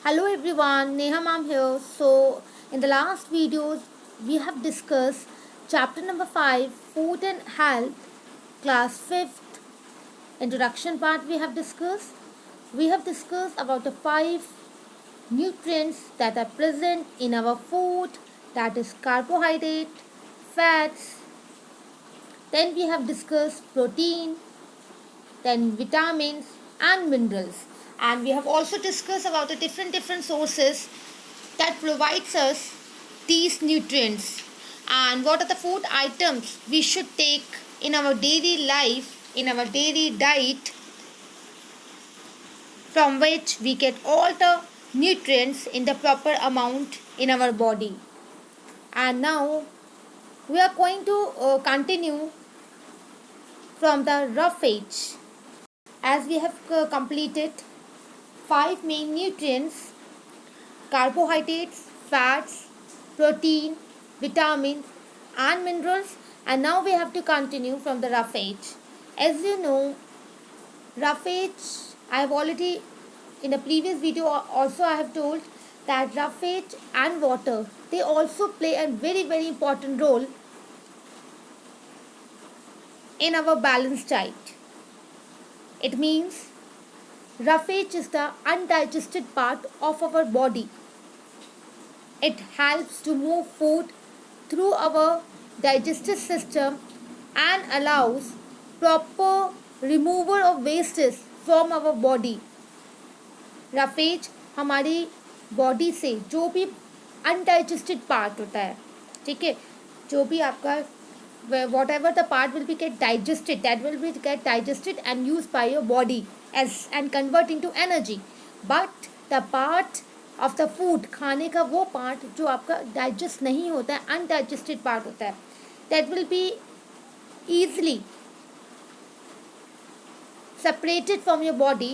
Hello everyone, Neha ma'am here. So, in the last videos, we have discussed chapter number 5, Food and Health, class 5th, introduction part we have discussed. We have discussed about the 5 nutrients that are present in our food, that is carbohydrate, fats. Then we have discussed protein, then vitamins and minerals. And we have also discussed about the different sources that provides us these nutrients and what are the food items we should take in our daily life, in our daily diet, from which we get all the nutrients in the proper amount in our body. And now we are going to continue from the rough age, as we have completed 5 main nutrients: carbohydrates, fats, protein, vitamins, and minerals. And now we have to continue from the rough age. As you know, rough age, I have already in the previous video also I have told that rough age and water, they also play a very important role in our balanced diet. It means roughage is the undigested part of our body. It helps to move food through our digestive system and allows proper removal of wastes from our body. roughage हमारी body से जो भी undigested part होता है, ठीक है, जो भी आपका whatever the part will be get digested, that will be get digested and used by your body as and convert into energy. But the part of the food, खाने का वो part जो आपका digest नहीं होता है, undigested part होता है, that will be easily separated from your body,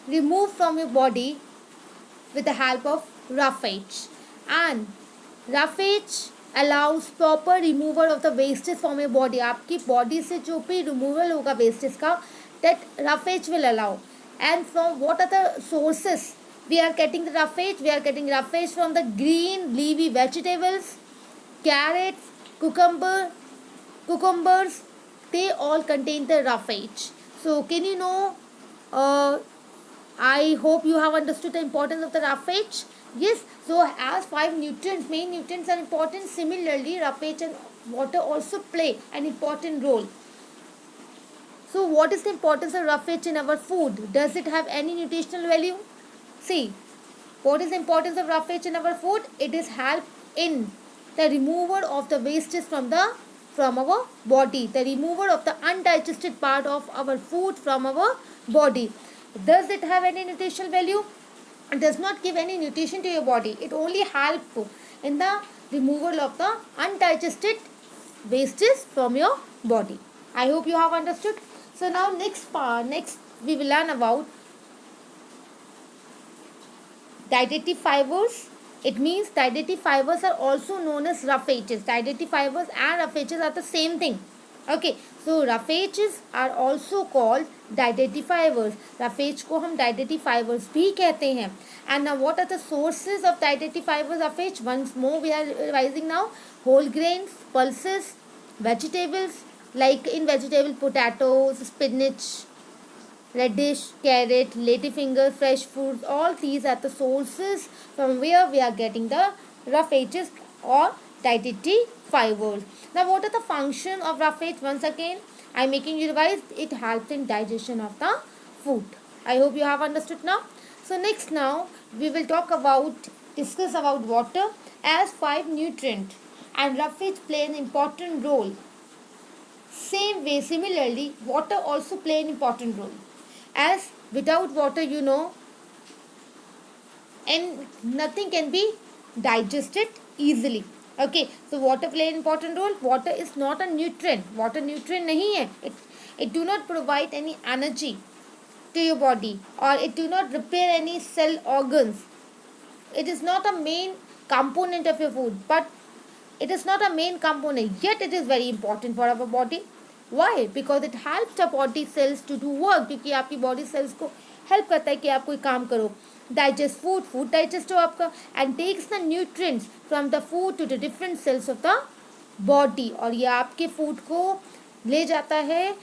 removed from your body with the help of roughage. And roughage allows proper removal of the wastes from your body. आपकी body से जो भी removal होगा wastes का, that roughage will allow. And from what are the sources we are getting the roughage? We are getting roughage from the green leafy vegetables, carrots, cucumbers. They all contain the roughage. So can you know? I hope you have understood the importance of the roughage. Yes, so as 5 nutrients, main nutrients are important. Similarly, roughage and water also play an important role. So what is the importance of roughage in our food? Does it have any nutritional value? See, what is the importance of roughage in our food? It is help in the removal of the wastes from our body, the removal of the undigested part of our food from our body. Does it have any nutritional value? It does not give any nutrition to your body. It only helps in the removal of the undigested wastes from your body. I hope you have understood. So now next we will learn about dietary fibers. It means dietary fibers are also known as roughages. Dietary fibers and roughages are the same thing. Okay, so roughages are also called dietary fibers. Roughage को हम dietary fibers भी कहते हैं. And now what are the sources of dietary fibers roughage? Once more we are revising now. Whole grains, pulses, vegetables like in vegetable potatoes, spinach, radish, carrot, ladyfinger, fresh fruits, all these are the sources from where we are getting the roughages or dietary fibers. Now what are the function of roughage? Once again I am making you revise. It helps in digestion of the food. I hope you have understood now. So next now we will discuss about water as 5 nutrient, and roughage play an important role. Same way, similarly, water also play an important role. As without water, and nothing can be digested easily. Okay, so water play an important role. Water is not a nutrient. Water nutrient नहीं है. It do not provide any energy to your body, or it do not repair any cell organs. It is not a main component of your food, but it is not a main component, yet it is very important for our body. Why? Because it helps the body cells to do work. क्योंकि आपकी body cells को help करता है कि आप कोई काम करो. Digest food, food digest हो आपका, and takes the nutrients from the food to the different cells of the body. और ये आपके फूड को ले जाता है.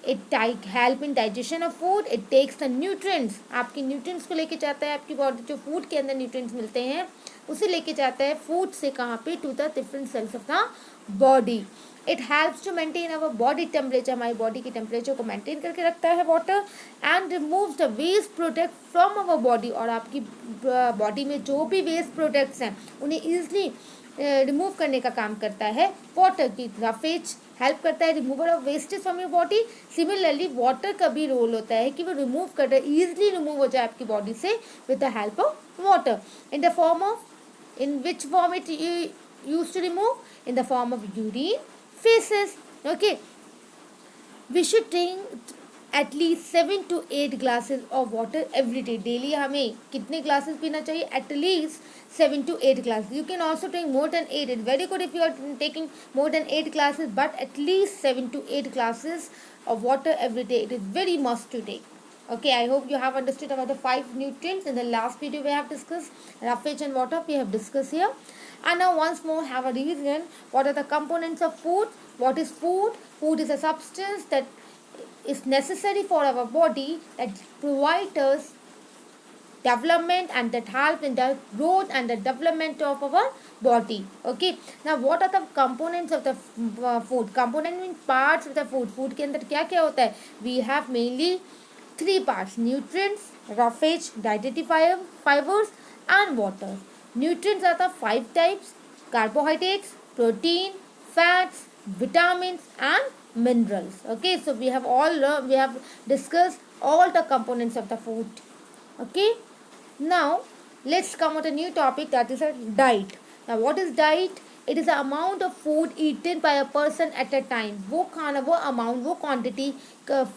It help in digestion of food. It takes the nutrients, आपकी न्यूट्रिएंट्स को लेके जाता है. आपकी बॉडी जो फूड के अंदर न्यूट्रिएंट्स मिलते हैं उसे लेके जाता है फूड से कहाँ पे, to the different cells of the body. It helps to maintain our body temperature, हमारी बॉडी की टेम्परेचर को मेंटेन करके रखता है water. And removes the waste product from our body, और आपकी बॉडी में जो भी वेस्ट प्रोडक्ट्स हैं उन्हें ईजिली रिमूव करने का काम करता है वाटर की. रफेज हेल्प करता है removal of wastage from your body. Similarly water का भी रोल होता है कि वो रिमूव कर ईजिली रिमूव हो जाए आपकी बॉडी से with the help of water. In the form of, in which form it used to remove? In the form of urine, feces. Okay, we should drink at least 7 to 8 glasses of water every day. Daily हमें कितने glasses पीना चाहिए? At least 7 to 8 glasses. You can also drink more than 8. It's very good if you are taking more than 8 glasses, but at least 7 to 8 glasses of water every day. It is very must to take. Okay, I hope you have understood about the 5 nutrients. In the last video we have discussed roughage and water. We have discussed here. And now once more have a revision. What are the components of food? What is food? Food is a substance that is necessary for our body, that provides us development and that helps in the growth and the development of our body. Okay, now what are the components of the food? Component means parts of the food. Food के अंदर क्या क्या होता है? We have mainly 3 parts: nutrients, roughage, dietary fibers and water. Nutrients are the 5 types: carbohydrates, protein, fats, vitamins and minerals. Okay, so we have discussed all the components of the food. Okay, now let's come on a new topic, that is a diet. Now what is diet? It is the amount of food eaten by a person at a time. वो खाना, वो amount, वो quantity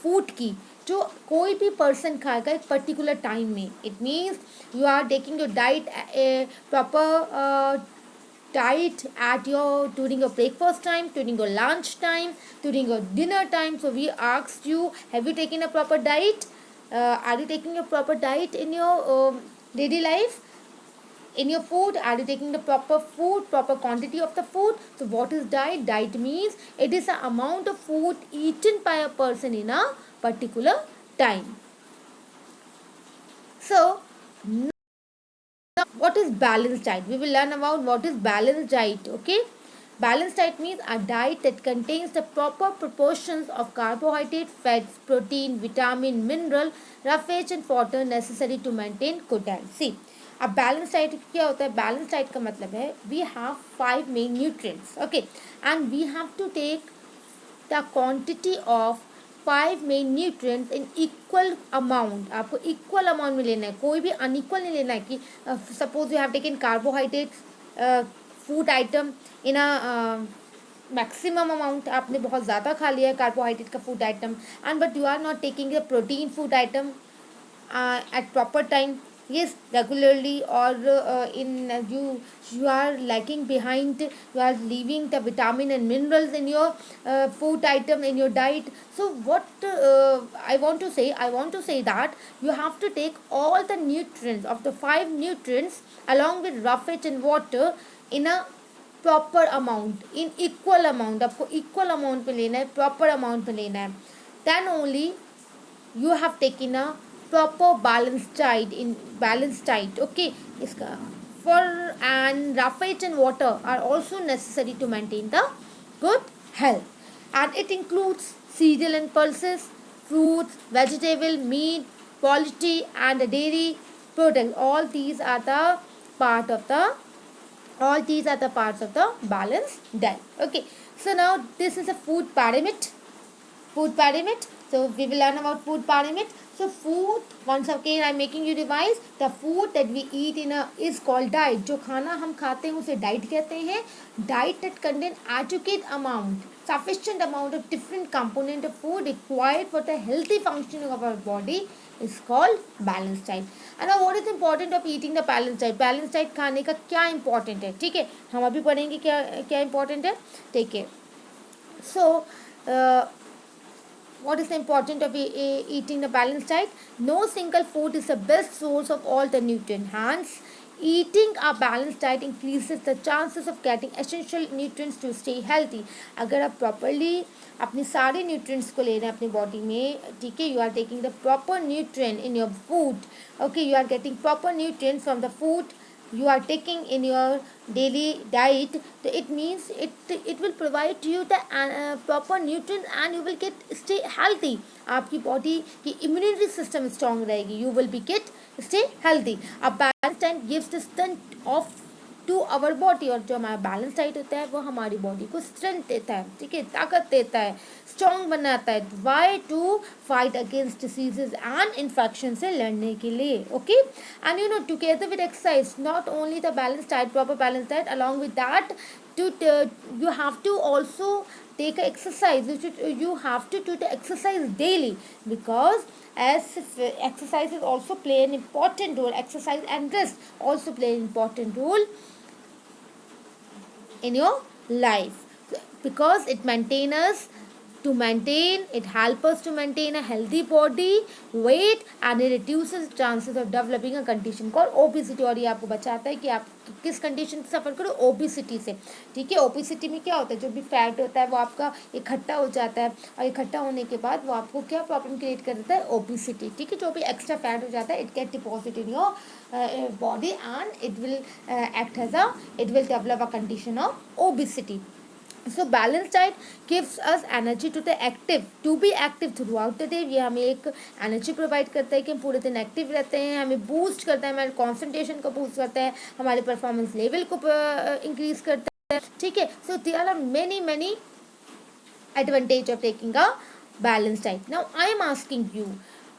food की जो कोई भी person खाएगा एक पर्टिकुलर टाइम में. It means you are taking your diet, proper diet at your during your breakfast time, during your lunch time, during your dinner time. So we asked you, have you taken a proper diet? Are you taking a proper diet in your daily life? In your food, are you taking the proper food, proper quantity of the food? So what is diet? Diet means it is the amount of food eaten by a person in a particular time. So now what is balanced diet? We will learn about what is balanced diet. Okay, balanced diet means a diet that contains the proper proportions of carbohydrate, fats, protein, vitamin, mineral, roughage and water necessary to maintain good health. See, अब balance diet क्या होता है? Balance diet का मतलब है we have 5 main nutrients. Okay, and we have to take the quantity of 5 main nutrients in equal amount. आपको equal amount में लेना है, कोई भी अनइक्वल नहीं लेना है कि suppose you have taken carbohydrates food item in a maximum amount, आपने बहुत ज़्यादा खा लिया है कार्बोहाइड्रेट का food item, and but you are not taking the protein food item at proper time, yes, regularly, or you are lacking behind, you are leaving the vitamin and minerals in your food item, in your diet. So what I want to say that you have to take all the nutrients of the 5 nutrients along with roughage and water in a proper amount, in equal amount. आपको equal amount पे लेना है, proper amount पे लेना है. Then only you have taken a proper balanced diet. Okay, इसका for and roughage and water are also necessary to maintain the good health, and it includes cereal and pulses, fruits, vegetable, meat, poultry and dairy products. All these are the parts of the balanced diet. Okay, so now this is a food pyramid. So we will learn about food pyramid. So food, once again I am making you revise, the food that we eat is called diet. जो खाना हम खाते हैं उसे diet कहते हैं. Diet that contain sufficient amount of different component of food required for the healthy functioning of our body is called balanced diet. And now what is important of eating the balanced diet? Balanced diet खाने का क्या important है? ठीक है, हम अभी पढ़ेंगे क्या important है. ठीक है. So what is the importance of eating the balanced diet? No single food is the best source of all the nutrients. Hence, eating a balanced diet increases the chances of getting essential nutrients to stay healthy. अगर आप properly अपनी सारे nutrients को ले रहे हैं अपनी body में, ठीक है, you are taking the proper nutrient in your food, okay, you are getting proper nutrients from the food you are taking in your daily diet, so it means it will provide to you the proper nutrients and you will get stay healthy. आपकी body की immunity system strong रहेगी, you will be get stay healthy. A balanced diet gives the strength of to our body, और जो हमारा balance diet होता है वो हमारी बॉडी को स्ट्रेंथ देता है, ठीक है, ताकत देता है, स्ट्रॉन्ग बनाता है, why to fight against diseases and infection से लड़ने के लिए, okay. And you know together with exercise, not only the balance diet, proper balance diet, along with that you have to also take a exercise. You have to do the exercise daily, because as exercises also play an important role, exercise and rest also play an important role in your life, because it helps us to maintain a healthy body weight, and it reduces chances of developing a condition called obesity. और ये आपको बचाता है कि आप किस condition से सफ़र करो, ओबिसिटी से, ठीक है. ओबिसिटी में क्या होता है, जो भी फैट होता है वो आपका इकट्ठा हो जाता है, और इकट्ठा होने के बाद वो आपको क्या प्रॉब्लम क्रिएट कर देता है, ओबिसिटी, ठीक है. जो भी एक्स्ट्रा फैट हो जाता है, it get deposit in your body and it will develop a condition of obesity. So balanced diet gives us energy to be active throughout the day. ये हमें एक एनर्जी प्रोवाइड करता है कि हम पूरे दिन एक्टिव रहते हैं, हमें बूस्ट करता है, हमारे कॉन्सेंट्रेशन को बूस्ट करता है, हमारे परफॉर्मेंस लेवल को इंक्रीज करता है, ठीक है. So there are many advantage of taking a balanced diet. Now I am asking you,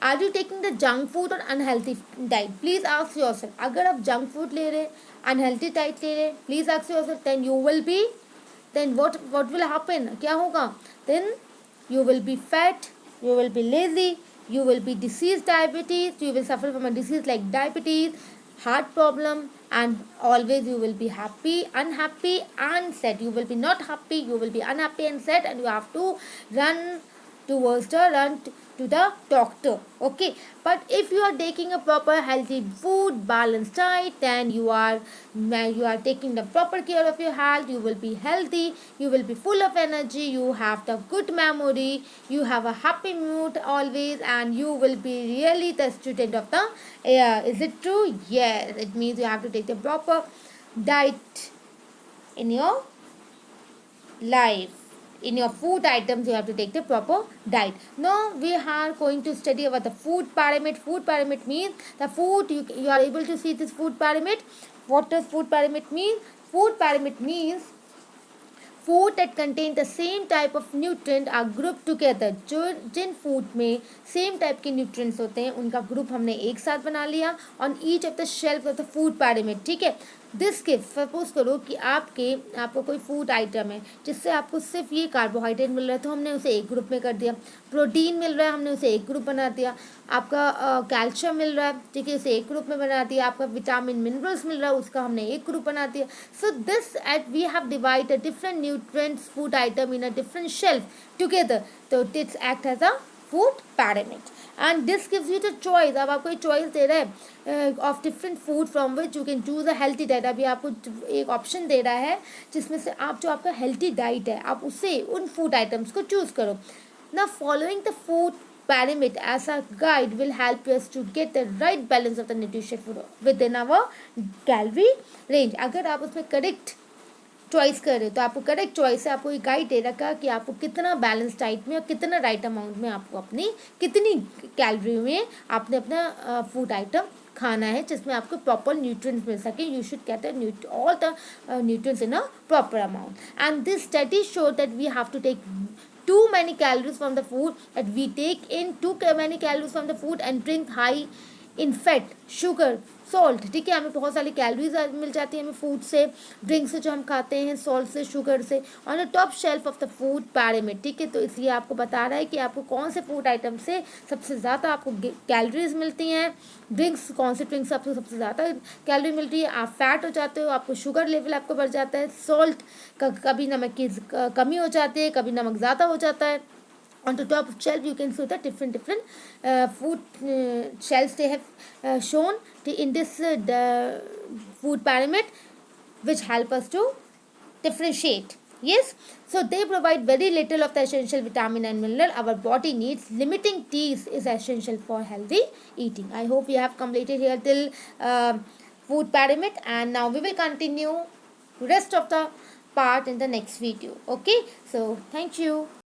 are you taking the junk food or unhealthy diet? Please ask yourself. अगर आप junk food ले रहे, unhealthy diet ले रहे, please ask yourself, then what will happen? क्या होगा? Then you will be fat, you will be lazy, you will be disease diabetes, you will suffer from a disease like diabetes, heart problem, and always you will be unhappy and sad. You will be not happy, you will be unhappy and sad, and you have to run to the doctor, okay. But if you are taking a proper healthy food balanced diet, then you are taking the proper care of your health, you will be healthy, you will be full of energy, you have the good memory, you have a happy mood always, and you will be really the student of the year. Is it true? Yes. It means you have to take the proper diet in your life. In your food items, you have to take the proper diet. Now we are going to study about the food pyramid. Food pyramid means the food, you are able to see this food pyramid. What does food pyramid mean? Food pyramid means food that contain the same type of nutrient are grouped together. जो जिन food में same type के nutrients होते हैं उनका group हमने एक साथ बना लिया on each of the shelf of the food pyramid, ठीक है. दिस के सपोज करो कि आपको कोई फूड आइटम है जिससे आपको सिर्फ ये कार्बोहाइड्रेट मिल रहा है, तो हमने उसे एक ग्रुप में कर दिया. प्रोटीन मिल रहा है, हमने उसे एक ग्रुप बना दिया. आपका कैल्शियम मिल रहा है, ठीक है, उसे एक ग्रुप में बना दिया. आपका विटामिन मिनरल्स मिल रहा है, उसका हमने एक ग्रुप बना दिया. So this at we have divide a different nutrients food item in a different shelf together. तो this act as a food pyramid, and this gives you the choice. अब आपको एक choice दे रहा है of different food from which you can choose a healthy diet. अभी आपको एक option दे रहा है जिसमें से आप जो आपका healthy diet है आप उससे उन food items को choose करो. Now following the food pyramid as a guide will help us to get the right balance of the nutrition food within our calorie range. अगर आप उसमें correct चॉइस कर रहे हो तो आपको करेक्ट चॉइस है, आपको एक गाइड दे रखा कि आपको कितना बैलेंस डाइट में और कितना राइट अमाउंट में आपको अपनी कितनी कैलोरी में आपने अपना फूड आइटम खाना है जिसमें आपको प्रॉपर न्यूट्रिएंट्स मिल सके. You should get all the nutrients in a proper amount. And this study show that we have to take too many calories from the food, that we take in too many calories from the food and drink high in fat, sugar, salt, ठीक है. हमें बहुत सारी calories मिल जाती है हमें food से, drink से जो हम खाते हैं, सॉल्ट से, शुगर से, on the top shelf of the food pyramid, ठीक है. तो इसलिए आपको बता रहा है कि आपको कौन से फूड आइटम से सबसे ज़्यादा आपको कैलोरीज मिलती हैं, ड्रिंक्स कौन से ड्रिंक्स आपको सबसे ज़्यादा कैलोरी मिल रही है, आप फैट हो जाते हो, आपको शुगर लेवल आपको बढ़ जाता है, सॉल्ट कभी नमक की कमी हो जाती है, कभी नमक ज़्यादा हो जाता है, On the top of shelf you can see the different food shelves they have shown in this the food pyramid, which help us to differentiate. Yes, so they provide very little of the essential vitamin and mineral our body needs. Limiting these is essential for healthy eating. I hope you have completed here till food pyramid, and now we will continue rest of the part in the next video. Okay, so thank you.